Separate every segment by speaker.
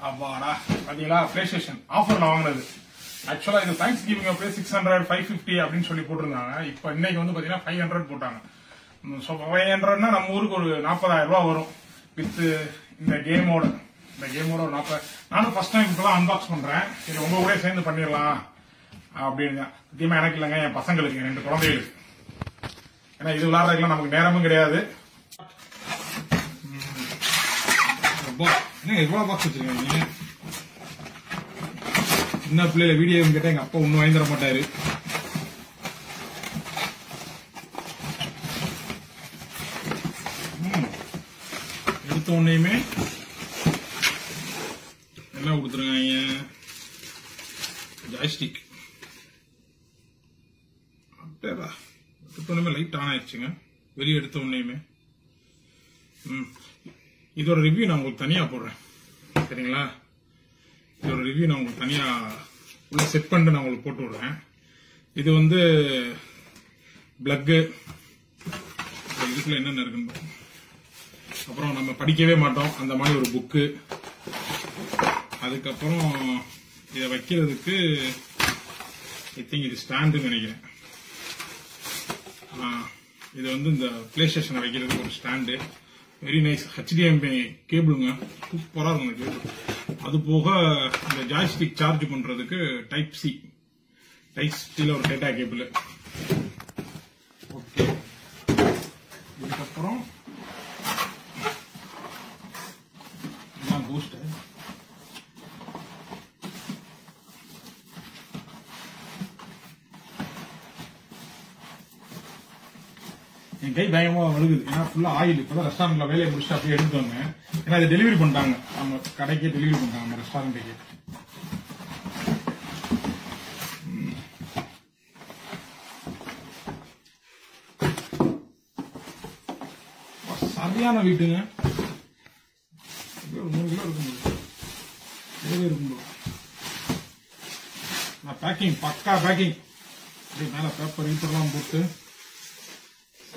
Speaker 1: அப்பாடா பாத்தீங்களா PlayStation ஆஃபர்ல வாங்குனது. ஆக்சுவலா இது தேங்க்ஸ் கிவிங் அப்பே 600 550 அப்படின்னு சொல்லி போட்டிருந்தாங்க. இப்போ இன்னைக்கு வந்து பாத்தீங்கன்னா 500 போட்டாங்க. சோ 500னா நம்ம ஊருக்கு ஒரு 40,000 ரூபாய் வரும் வித் இந்த கேமோட. இந்த கேமோட ஒரு 40. நானும் ஃபர்ஸ்ட் டைம் இப்பதான் அன்பாக்ஸ் பண்றேன். சரி உங்க கூட சேர்ந்து பண்ணிடலாம் அப்படின்னு. சத்தியமா எனக்கு இல்லைங்க, என் பசங்களுக்கு 2 குழந்தைகளுக்கு. ஏன்னா இது விளையாடுறதுக்குலாம் நமக்கு நேரமும் கிடையாது. எவ்வளவு பாக்ஸ் வச்சிருக்கீங்க? சின்ன பிள்ளைல வீடியோ கேட்டா எங்க அப்பா ஒன்னும் வாங்கி தர மாட்டாரு. எடுத்த உடனேயுமே எல்லாம் கொடுத்துருக்காங்க. ஜாய்ஸ்டிக் எடுத்த உடனே லைட் ஆன் ஆயிடுச்சுங்க. வெளியே எடுத்த உடனேயுமே. இதோட ரிவ்யூ நான் உங்களுக்கு தனியா போடுறேன், சரிங்களா? இதோட ரிவ்யூ நான் உங்களுக்கு தனியா உள்ள செட் பண்ணிட்டு நான் உங்களுக்கு போட்டு விடுறேன். இது வந்து பிளக்கு, இதுக்குள்ள என்னென்ன இருக்குன்னு. அப்புறம் நம்ம படிக்கவே மாட்டோம் அந்த மாதிரி ஒரு புக்கு. அதுக்கப்புறம் இதை வைக்கிறதுக்கு ஐ திங்க் இது ஸ்டாண்டுன்னு நினைக்கிறேன். இது வந்து இந்த PlayStation வைக்கிறதுக்கு ஒரு ஸ்டாண்டு. Very nice. HDMI கேபிளுங்க, சூப்பரா இருக்கும் கேபிள். அது போக இந்த ஜாய்ஸ்டிக் சார்ஜ் பண்றதுக்கு டைப் C ஒரு டேட்டா கேபிள். ஓகே, இதுக்கப்புறம் பூஸ்டர். என் கை பயங்கரமா வழுகுது, ஏன்னா ஃபுல்லா ஆயில். இப்பதான் ரெஸ்டாரண்ட்ல வேலையை முடிச்சுட்டு அப்படியே எடுத்து வந்தேன். ஏன்னா அதை டெலிவரி பண்ணிட்டாங்க, நம்ம கடைக்கே டெலிவரி பண்ணிட்டாங்க, நம்ம ரெஸ்டாரண்ட்டுக்கு. சரியான வீட்டுங்க. 3 கிலோ இருக்கும். நான் பேக்கிங் பக்கா பேக்கிங். மேல பேப்பர் ஈப்பர்லாம் போட்டு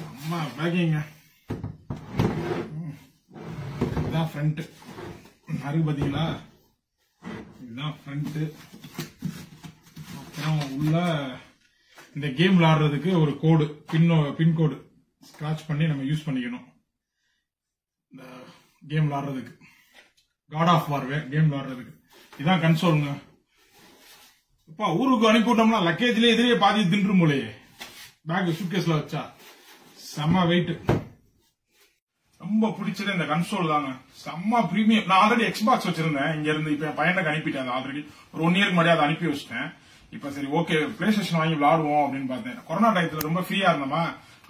Speaker 1: அம்மா பேக்கிங்க. இதுதான் ஃப்ரண்ட். அருக்கு பாத்தீங்களா? இதுதான் ஃப்ரண்ட். அப்புறம் உள்ள இந்த கேம் விளையாடுறதுக்கு ஒரு கோடு, பின் கோடு ஸ்கிராச் பண்ணி நம்ம யூஸ் பண்ணிக்கணும். இந்த கேம் விளையாடுறதுக்கு, காட் ஆஃப் வார் கேம் விளையாடுறதுக்கு. இதான் கன்சோலுங்க. அப்பா ஊருக்கு அனுப்பிவிட்டோம்னா லக்கேஜ்ல எதிரே பாதி தின்றும் போலயே. பேக் சூட்கேஸ்ல வச்சா செம்ம வெயிட். ரொம்ப பிடிச்சது இந்த கன்சோல் தாங்க. செம்ம பிரீமியம். நான் ஆல்ரெடி எக்ஸ்பாக்ஸ் வச்சிருந்தேன் இங்க இருந்து. இப்ப என் பையனுக்கு அனுப்பிட்டேன். ஆல்ரெடி ஒரு 1 இயருக்கு முன்னாடி அதை அனுப்பி வச்சிட்டேன். இப்ப சரி ஓகே PlayStation வாங்கி விளையாடுவோம் அப்படின்னு பார்த்தேன். கொரோனா டயத்துல ரொம்ப ஃப்ரீயா இருந்தோமா,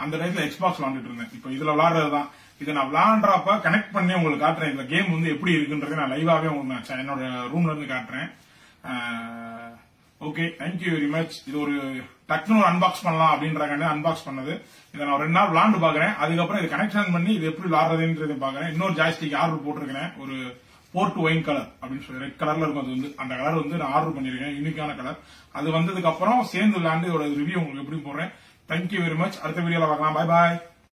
Speaker 1: அந்த டயத்துல எக்ஸ்பாக்ஸ் விளையாண்டுட்டு இருந்தேன். இப்ப இதுல விளையாடுறதுதான். இதை நான் விளையாடுறப்ப கனெக்ட் பண்ணி உங்களுக்கு காட்டுறேன். இந்த கேம் வந்து எப்படி இருக்குன்றதை நான் லைவாவே உங்களுக்கு என்னோட ரூம்ல இருந்து காட்டுறேன். Okay, thank you very much. இது ஒரு டக்குனு அன்பாக்ஸ் பண்ணலாம் அப்படின்றாங்க, அன்பாக்ஸ் பண்ணது. இதை நான் 2 நாள் விளையாண்டு பாக்குறேன். அதுக்கப்புறம் இது கனெக்ஷன் பண்ணி இது எப்படி விளையாடுறதுன்றது பாக்குறேன். இன்னொரு ஜாய்ஸ்டிக் ஆர்டர் போட்டிருக்கேன், ஒரு போர்ட் ஒயின் கலர் அப்படின்னு சொல்லி ரெட் கலர்ல இருக்கும். அது வந்து அந்த கலர் வந்து நான் ஆர்டர் பண்ணிருக்கேன், யூனிக்கான கலர். அது வந்ததுக்கு அப்புறம் சேர்ந்து விளையாண்டு இதோட ரிவ்யூ உங்களுக்கு எப்படி போடுறேன். Thank you very much. அடுத்த வீடியோல பார்க்கலாம். பாய் பாய்.